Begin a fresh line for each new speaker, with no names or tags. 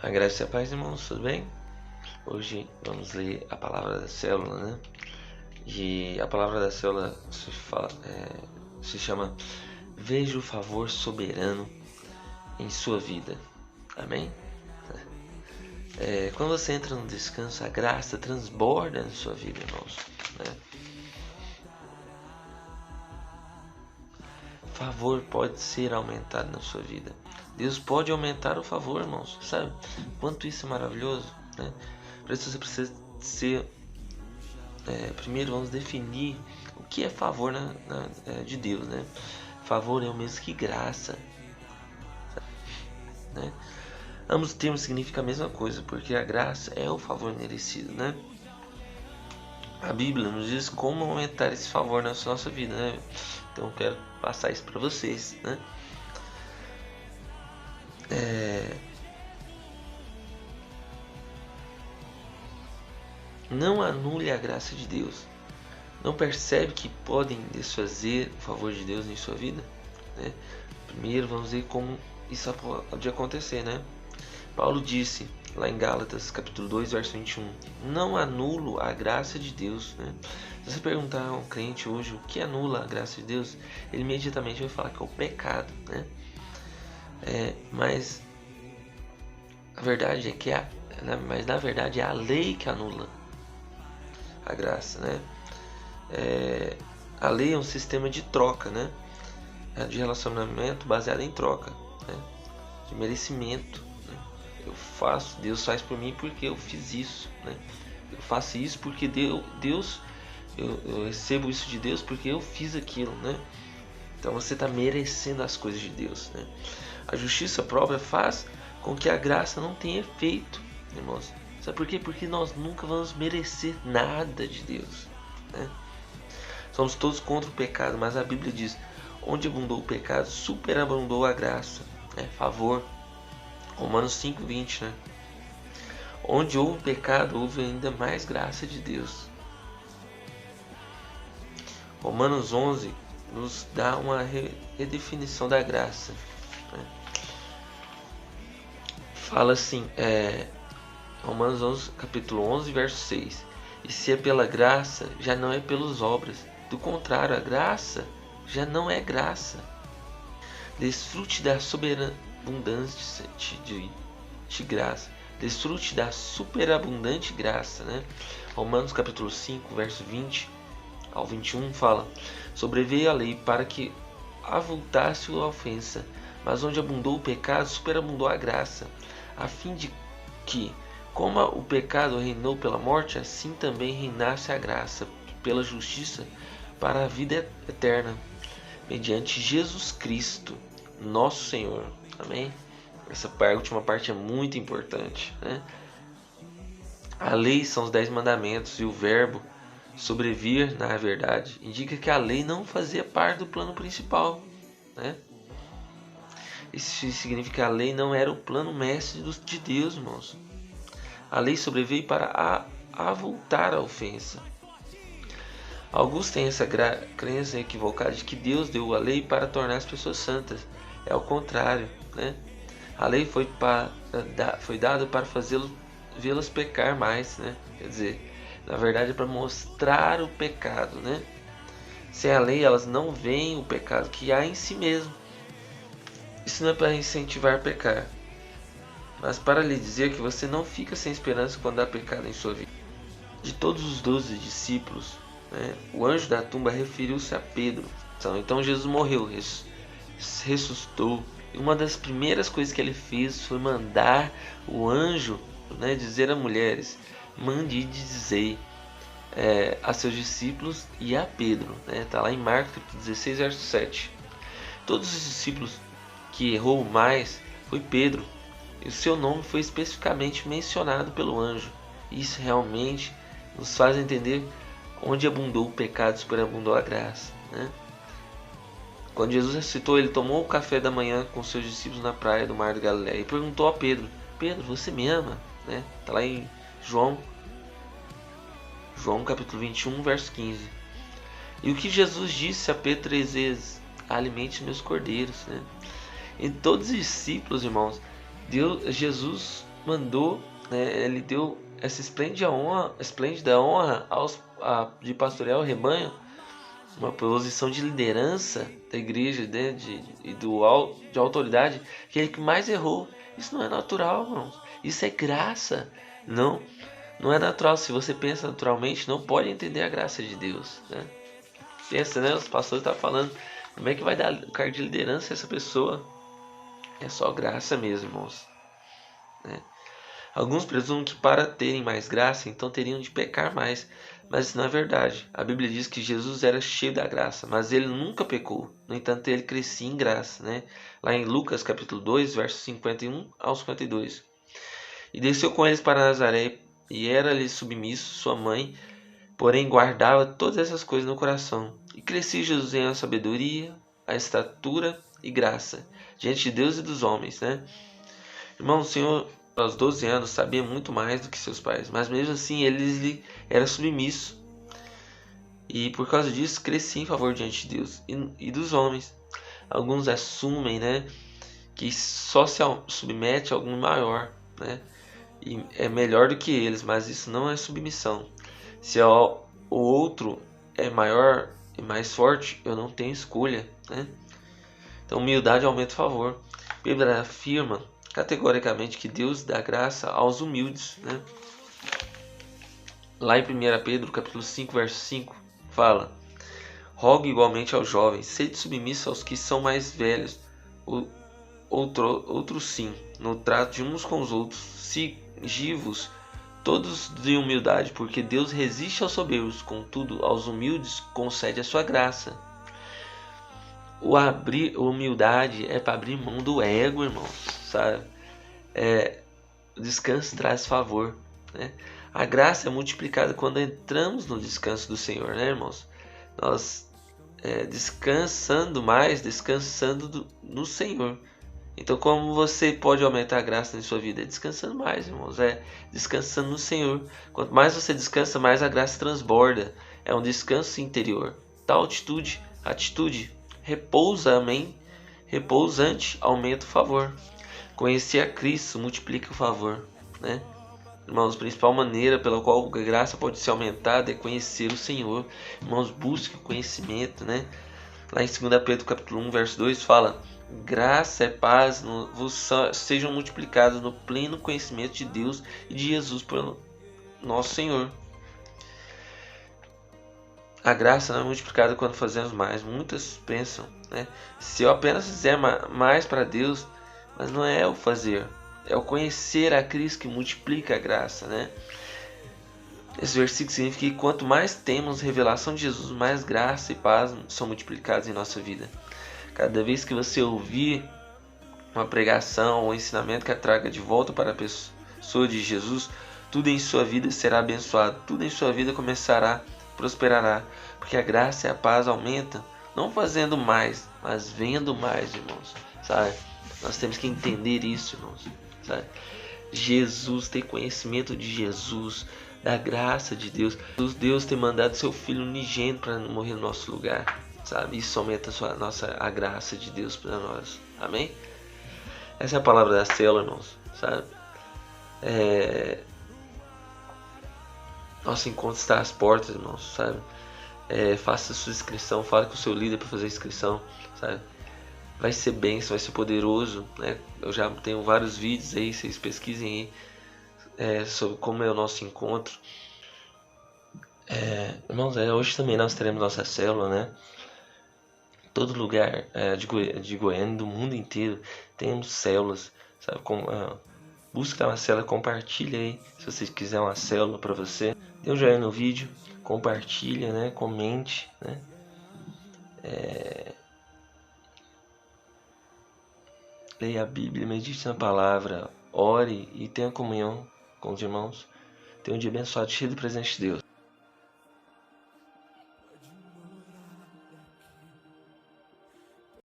A graça e a paz, irmãos, tudo bem? Hoje vamos ler a palavra da célula, né? E a palavra da célula se chama Veja o favor soberano em sua vida. Amém? Quando você entra no descanso, a graça transborda na sua vida, irmãos, né? Favor pode ser aumentado na sua vida. Deus pode aumentar o favor, irmãos. Sabe quanto isso é maravilhoso, né? Por isso você precisa ser... primeiro vamos definir o que é favor de Deus, né? Favor é o mesmo que graça, né? Ambos os termos significam a mesma coisa, porque a graça é o favor merecido, né? A Bíblia nos diz como aumentar esse favor na nossa vida, né? Então eu quero passar isso para vocês, né? Não anule a graça de Deus. Não percebe que podem desfazer o favor de Deus em sua vida, né? Primeiro vamos ver como isso pode acontecer, né? Paulo disse lá em Gálatas capítulo 2, verso 21, não anulo a graça de Deus, né? Se você perguntar a um crente hoje o que anula a graça de Deus, ele imediatamente vai falar que é o pecado, né? Mas a verdade é que na verdade é a lei que anula a graça, né? A lei é um sistema de troca, né? De relacionamento baseado em troca, né? De merecimento, né? Deus faz por mim porque eu fiz isso, né? Eu faço isso porque Deus eu recebo isso de Deus porque eu fiz aquilo, né? Então você está merecendo as coisas de Deus, né? A justiça própria faz com que a graça não tenha efeito, irmãos. Sabe por quê? Porque nós nunca vamos merecer nada de Deus, né? Somos todos contra o pecado, mas a Bíblia diz: onde abundou o pecado, superabundou a graça, né? Favor. Romanos 5:20, né? Onde houve pecado, houve ainda mais graça de Deus. Romanos 11 nos dá uma redefinição da graça, né? Fala assim, Romanos 11, capítulo 11, verso 6. E se é pela graça, já não é pelas obras. Do contrário, a graça já não é graça. Desfrute da superabundância de graça. Desfrute da superabundante graça, né? Romanos capítulo 5, verso 20 ao 21 fala: sobreveio a lei para que avultasse a ofensa, mas onde abundou o pecado, superabundou a graça, a fim de que, como o pecado reinou pela morte, assim também reinasse a graça pela justiça para a vida eterna, mediante Jesus Cristo, nosso Senhor. Amém? Essa última parte é muito importante, né? A lei são os 10 mandamentos e o verbo sobrevir, na verdade, indica que a lei não fazia parte do plano principal, né? Isso significa que a lei não era o plano mestre de Deus, irmãos. A lei sobreveio para avultar a ofensa. Alguns têm essa crença equivocada de que Deus deu a lei para tornar as pessoas santas. É o contrário, né? A lei foi dada para vê-las pecar mais, né? Quer dizer, na verdade é para mostrar o pecado, né? Sem a lei elas não veem o pecado que há em si mesmo. Isso não é para incentivar a pecar, mas para lhe dizer que você não fica sem esperança quando há pecado em sua vida. De todos os 12 discípulos, né, o anjo da tumba referiu-se a Pedro. Então Jesus morreu, ressuscitou. E uma das primeiras coisas que ele fez foi mandar o anjo, né, dizer a mulheres: mande dizer a seus discípulos e a Pedro. Está lá em Marcos 16, verso 7. Todos os discípulos que errou mais foi Pedro. E o seu nome foi especificamente mencionado pelo anjo. Isso realmente nos faz entender onde abundou o pecado, superabundou a graça, né? Quando Jesus ressuscitou, ele tomou o café da manhã com seus discípulos na praia do Mar da Galileia e perguntou a Pedro: Pedro, você me ama? Está lá em João capítulo 21, verso 15. E o que Jesus disse a Pedro 3 vezes? Alimente meus cordeiros, né? Em todos os discípulos, irmãos, Jesus mandou, né, ele deu essa esplêndida honra de pastorear o rebanho, uma posição de liderança da igreja, né, de autoridade, que é ele que mais errou. Isso não é natural, irmãos. Isso é graça. Não, não é natural. Se você pensa naturalmente, não pode entender a graça de Deus, né? Pensa, né? Os pastores estão falando, como é que vai dar o cargo de liderança a essa pessoa? É só graça mesmo, irmãos, né? Alguns presumem que para terem mais graça, então teriam de pecar mais, mas isso não é verdade. A Bíblia diz que Jesus era cheio da graça, mas ele nunca pecou. No entanto, ele crescia em graça, né? Lá em Lucas capítulo 2, versos 51 ao 52. E desceu com eles para Nazaré, e era-lhe submisso sua mãe, porém guardava todas essas coisas no coração. E crescia Jesus em sabedoria, a estatura e graça, diante de Deus e dos homens, né? Irmão, o Senhor, aos 12 anos, sabia muito mais do que seus pais, mas mesmo assim ele lhe era submisso. E por causa disso, crescia em favor diante de Deus e dos homens. Alguns assumem, né, que só se submete a algum maior, né, e é melhor do que eles, mas isso não é submissão. Se o outro é maior e mais forte, eu não tenho escolha, né? Então, humildade aumenta o favor. A Bíblia afirma categoricamente que Deus dá graça aos humildes, né? Lá em 1 Pedro, capítulo 5, verso 5, fala: rogo igualmente aos jovens, sede submissos aos que são mais velhos, outros sim, no trato de uns com os outros, sigivos todos de humildade, porque Deus resiste aos soberbos, contudo aos humildes concede a sua graça. Humildade é para abrir mão do ego, irmão, sabe? O descanso traz favor, né? A graça é multiplicada quando entramos no descanso do Senhor, né, irmãos? Nós descansando no Senhor. Então, como você pode aumentar a graça na sua vida? É descansando mais, irmãos. É descansando no Senhor. Quanto mais você descansa, mais a graça transborda. É um descanso interior. Tal atitude, repousante, aumenta o favor. Conhecer a Cristo multiplica o favor, né? Irmãos, a principal maneira pela qual a graça pode ser aumentada é conhecer o Senhor. Irmãos, busque o conhecimento, né? Lá em 2 Pedro capítulo 1, verso 2 fala: graça e paz sejam multiplicados no pleno conhecimento de Deus e de Jesus pelo nosso Senhor. A graça não é multiplicada quando fazemos mais. Muitos pensam, né? Se eu apenas fizer mais para Deus, mas não é o fazer, é o conhecer a Cristo que multiplica a graça, né? Esse versículo significa que quanto mais temos revelação de Jesus, mais graça e paz são multiplicados em nossa vida. Cada vez que você ouvir uma pregação ou um ensinamento que a traga de volta para a pessoa de Jesus, tudo em sua vida será abençoado, tudo em sua vida prosperará, porque a graça e a paz aumentam, não fazendo mais, mas vendo mais, irmãos, sabe? Nós temos que entender isso, irmãos, sabe? Jesus, ter conhecimento de Jesus, da graça de Deus, Deus ter mandado seu Filho unigênito para morrer no nosso lugar, sabe? Isso aumenta a graça de Deus para nós, amém? Essa é a palavra da célula, irmãos, sabe? Nosso encontro está às portas, irmãos, sabe? Faça a sua inscrição, fale com o seu líder para fazer a inscrição, sabe? Vai ser bênção, vai ser poderoso, né? Eu já tenho vários vídeos aí, vocês pesquisem aí sobre como é o nosso encontro. Irmãos, hoje também nós teremos nossa célula, né? Todo lugar de Goiânia, do mundo inteiro, temos células, sabe? Busca uma célula, compartilha aí, se você quiser uma célula para você. Dê um joinha no vídeo, compartilha, né? Comente, né? Leia a Bíblia, medite na palavra, ore e tenha comunhão com os irmãos. Tenha um dia abençoado, cheio do presente de Deus.